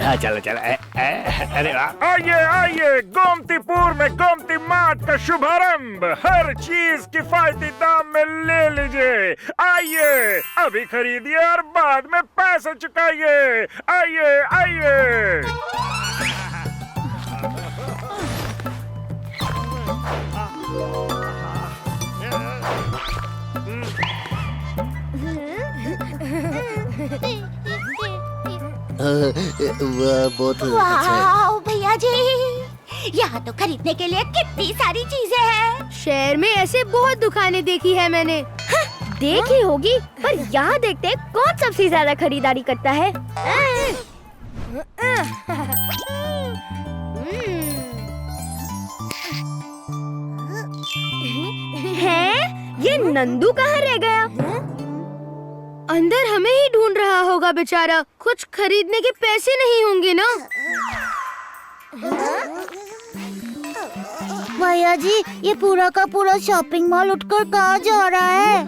चलो चलो अरे वाह। आइए आइए, गोमतीपुर में गोमती मार्ट का शुभारंभ। हर चीज किफायती दाम में ले लीजिए। आइए, अभी खरीदिए और बाद में पैसे चुकाइए। आइए आइए। वाह, बहुत अच्छा है। वाह भैया जी, यहाँ तो खरीदने के लिए कितनी सारी चीजें हैं। शहर में ऐसे बहुत दुकानें देखी है मैंने। देखी होगी, पर यहाँ देखते हैं कौन सबसे ज्यादा खरीदारी करता है। हैं? ये नंदू कहाँ रह गया? अंदर हमें ही ढूंढ रहा होगा बेचारा। कुछ खरीदने के पैसे नहीं होंगे ना? भैया जी, ये पूरा का पूरा शॉपिंग मॉल उठकर कहाँ जा रहा है?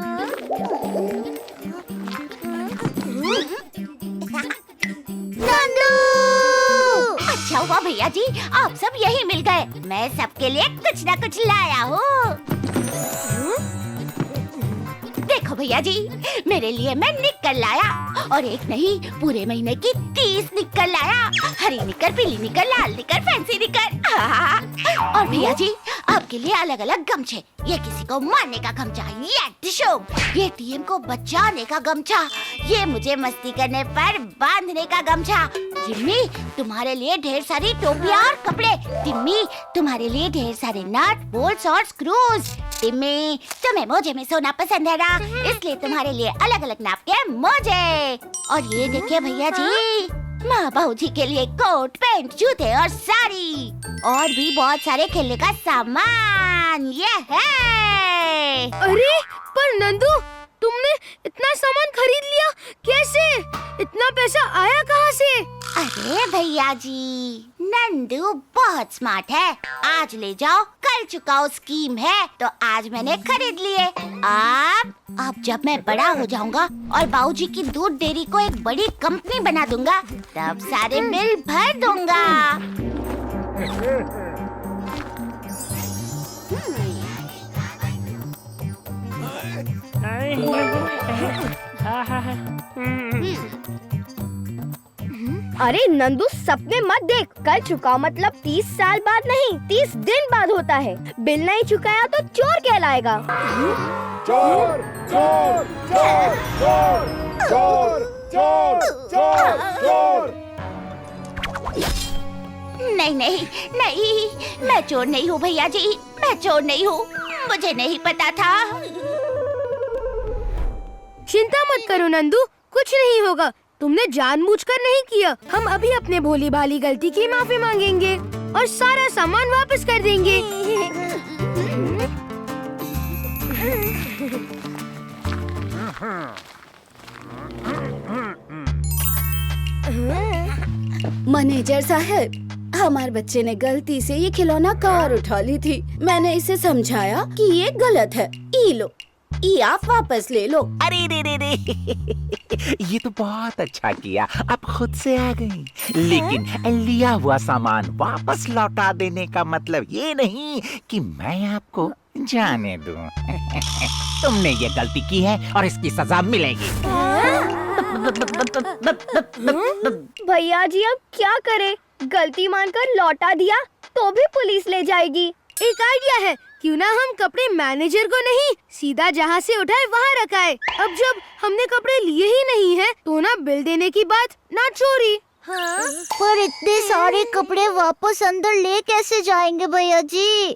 नंदू! अच्छा हुआ भैया जी, आप सब यही मिल गए। मैं सबके लिए कुछ न कुछ लाया हूँ। देखो भैया जी, मेरे लिए मैं निक्कर लाया, और एक नहीं पूरे महीने की 30 निक्कर लाया। हरी निक्कर, पीली निक्कर, लाल निक्कर, फैंसी निक्कर। और भैया जी, आपके लिए अलग अलग गमछे। ये किसी को मारने का गमछा, ये टिशू, ये टीएम को बचाने का गमछा, ये मुझे मस्ती करने पर बांधने का गमछा। जिम्मी, तुम्हारे लिए ढेर सारी टोपियां और कपड़े। टिम्मी, तुम्हारे लिए ढेर सारे नट, बोल्ट्स और स्क्रूज। टिम्मी, तुम्हें मोजे में सोना पसंद है ना, इसलिए तुम्हारे लिए अलग अलग नाप के मोजे। और ये देखिए भैया जी, माँ बहू जी के लिए कोट, पैंट, जूते और साड़ी, और भी बहुत सारे खेलने का सामान। ये है। अरे पर नंदू, तुमने इतना सामान खरीद लिया कैसे? इतना पैसा आया कहाँ से? अरे भैया जी, नंदू बहुत स्मार्ट है। आज ले जाओ, कल चुकाओ स्कीम है, तो आज मैंने खरीद लिए। अब जब मैं बड़ा हो जाऊंगा और बाबूजी की दूध डेयरी को एक बड़ी कंपनी बना दूंगा, तब सारे बिल भर दूंगा। अरे नंदू, सपने मत देख। कल चुकाओ मतलब 30 साल बाद नहीं, 30 दिन बाद होता है। बिल नहीं चुकाया तो चोर कहलाएगा। चोर चोर चोर चोर चोर चोर चोर। नहीं नहीं नहीं, मैं चोर नहीं हूँ भैया जी, मैं चोर नहीं हूँ। मुझे नहीं पता था। चिंता मत करो नंदू, कुछ नहीं होगा। तुमने जानबूझकर नहीं किया। हम अभी अपने भोली भाली गलती की माफी मांगेंगे और सारा सामान वापस कर देंगे। मैनेजर साहब, हमारे बच्चे ने गलती से ये खिलौना कार उठा ली थी। मैंने इसे समझाया कि ये गलत है। ई लो, ये आप वापस ले लो। अरे रे रे रे ये तो बहुत अच्छा किया, आप खुद से आ गई। लेकिन लिया हुआ सामान वापस लौटा देने का मतलब ये नहीं कि मैं आपको जाने दूं। तुमने ये गलती की है और इसकी सजा मिलेगी। भैया जी, अब क्या करें? गलती मानकर लौटा दिया तो भी पुलिस ले जाएगी। एक आइडिया है, क्यों ना हम कपड़े मैनेजर को नहीं, सीधा जहाँ से उठाए वहाँ रखाए। अब जब हमने कपड़े लिए ही नहीं है, तो ना बिल देने की बात, ना चोरी। हाँ? पर इतने सारे कपड़े वापस अंदर ले कैसे जाएंगे भैया जी?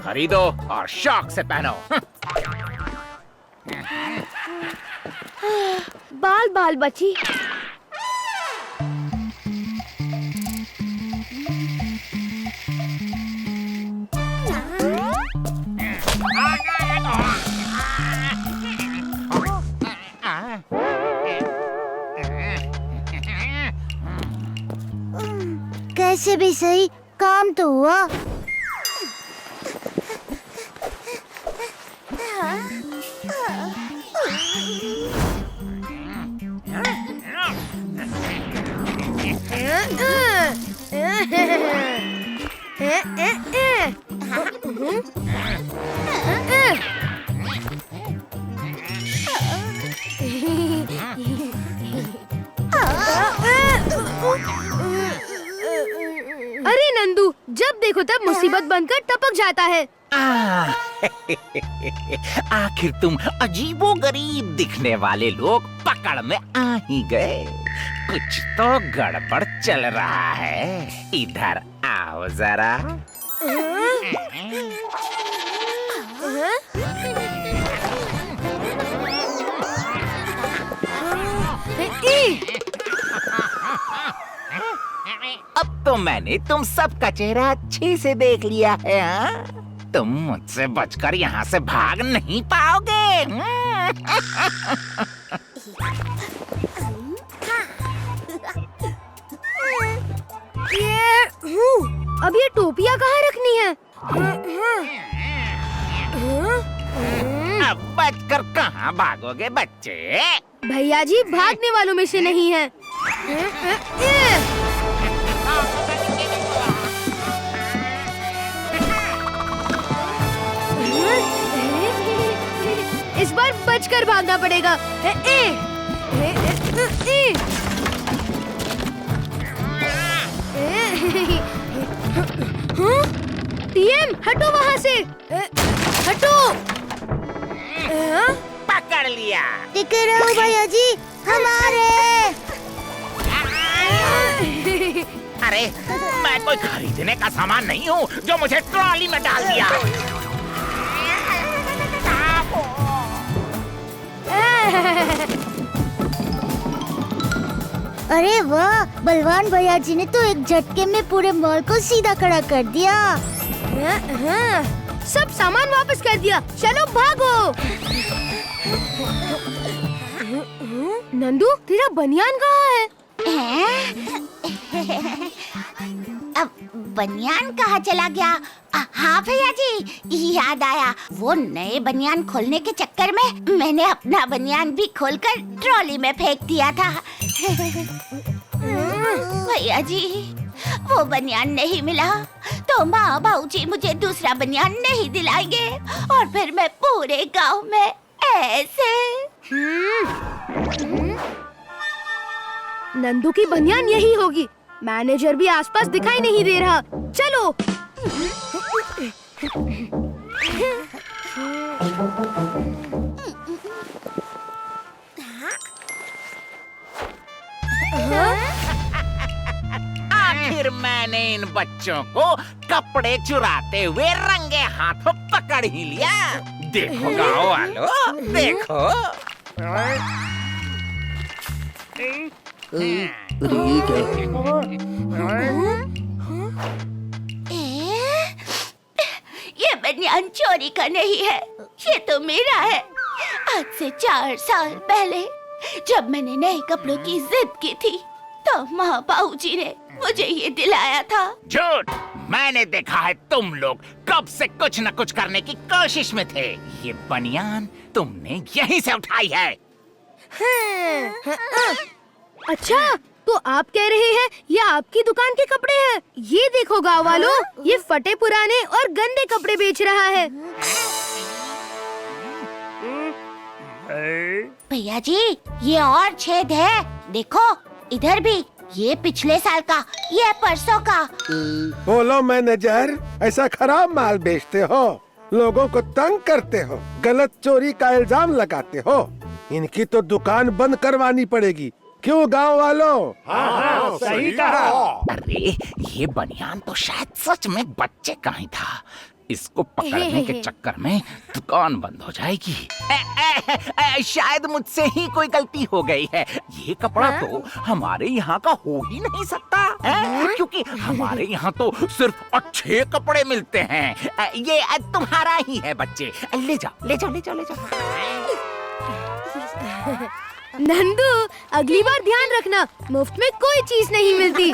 खरीदो और शौक से पहनो। बाल बाल बची। कैसे भी सही काम तो हुआ। अरे नंदू, जब देखो तब मुसीबत बनकर टपक जाता है। आखिर तुम अजीबोगरीब दिखने वाले लोग पकड़ में आ ही गए। कुछ तो गड़बड़ चल रहा है। इधर आओ जरा। अब तो मैंने तुम सबका चेहरा अच्छे से देख लिया है। हाँ? तुम मुझसे बचकर यहाँ से भाग नहीं पाओगे। अब ये टोपियाँ कहाँ रखनी है? अब बचकर कहाँ भागोगे बच्चे? भैया जी भागने वालों में से नहीं है। इस बार बचकर भागना पड़ेगा। टीएम हटो वहाँ से। हटो। पकड़ लिया। टिके रहो भैया जी, हमारे। अरे मैं कोई खरीदने का सामान नहीं हूँ जो मुझे ट्रॉली में डाल दिया। अरे वाह, बलवान भैया जी ने तो एक झटके में पूरे मॉल को सीधा खड़ा कर दिया। सब सामान वापस कर दिया। चलो भागो। नंदू, तेरा बनियान कहाँ है? अब बनियान कहाँ चला गया? हाँ भैया जी, याद आया। वो नए बनियान खोलने के चक्कर में मैंने अपना बनियान भी खोलकर ट्रॉली में फेंक दिया था। भैया जी, वो बनियान नहीं मिला तो माँ बाबूजी मुझे दूसरा बनियान नहीं दिलाएंगे और फिर मैं पूरे गांव में ऐसे। नंदू की बनियान यही होगी। मैनेजर भी आसपास दिखाई नहीं दे रहा। चलो। आखिर मैंने इन बच्चों को कपड़े चुराते हुए रंगे हाथों पकड़ ही लिया। देखो गाँव वालों, देखो। ये बनियान चोरी का नहीं है, ये तो मेरा है। आज से 4 साल पहले जब मैंने नए कपड़ों की जिद की थी तो माँ बाबूजी ने मुझे ये दिलाया था। झूठ! मैंने देखा है तुम लोग कब से कुछ न कुछ करने की कोशिश में थे। ये बनियान तुमने यहीं से उठाई है। अच्छा, तो आप कह रहे हैं ये आपकी दुकान के कपड़े हैं? ये देखो गाँव वालों, ये फटे पुराने और गंदे कपड़े बेच रहा है। भैया जी ये और छेद है, देखो इधर भी, ये पिछले साल का, ये परसों का। बोलो मैनेजर, ऐसा खराब माल बेचते हो, लोगों को तंग करते हो, गलत चोरी का इल्जाम लगाते हो। इनकी तो दुकान बंद करवानी पड़ेगी। क्यों गांव वालों? हाँ, सही कहा। अरे ये बनियान तो शायद सच में बच्चे का ही था। इसको पकड़ने के चक्कर में दुकान बंद हो जाएगी। शायद मुझसे ही कोई गलती हो गई है। ये कपड़ा तो हमारे यहाँ का हो ही नहीं सकता क्योंकि हमारे यहाँ तो सिर्फ अच्छे कपड़े मिलते हैं। ये तुम्हारा ही है बच्चे, ले जाओ ले जाओ ले जाओ ले जाओ। नंदू, अगली बार ध्यान रखना, मुफ्त में कोई चीज नहीं मिलती।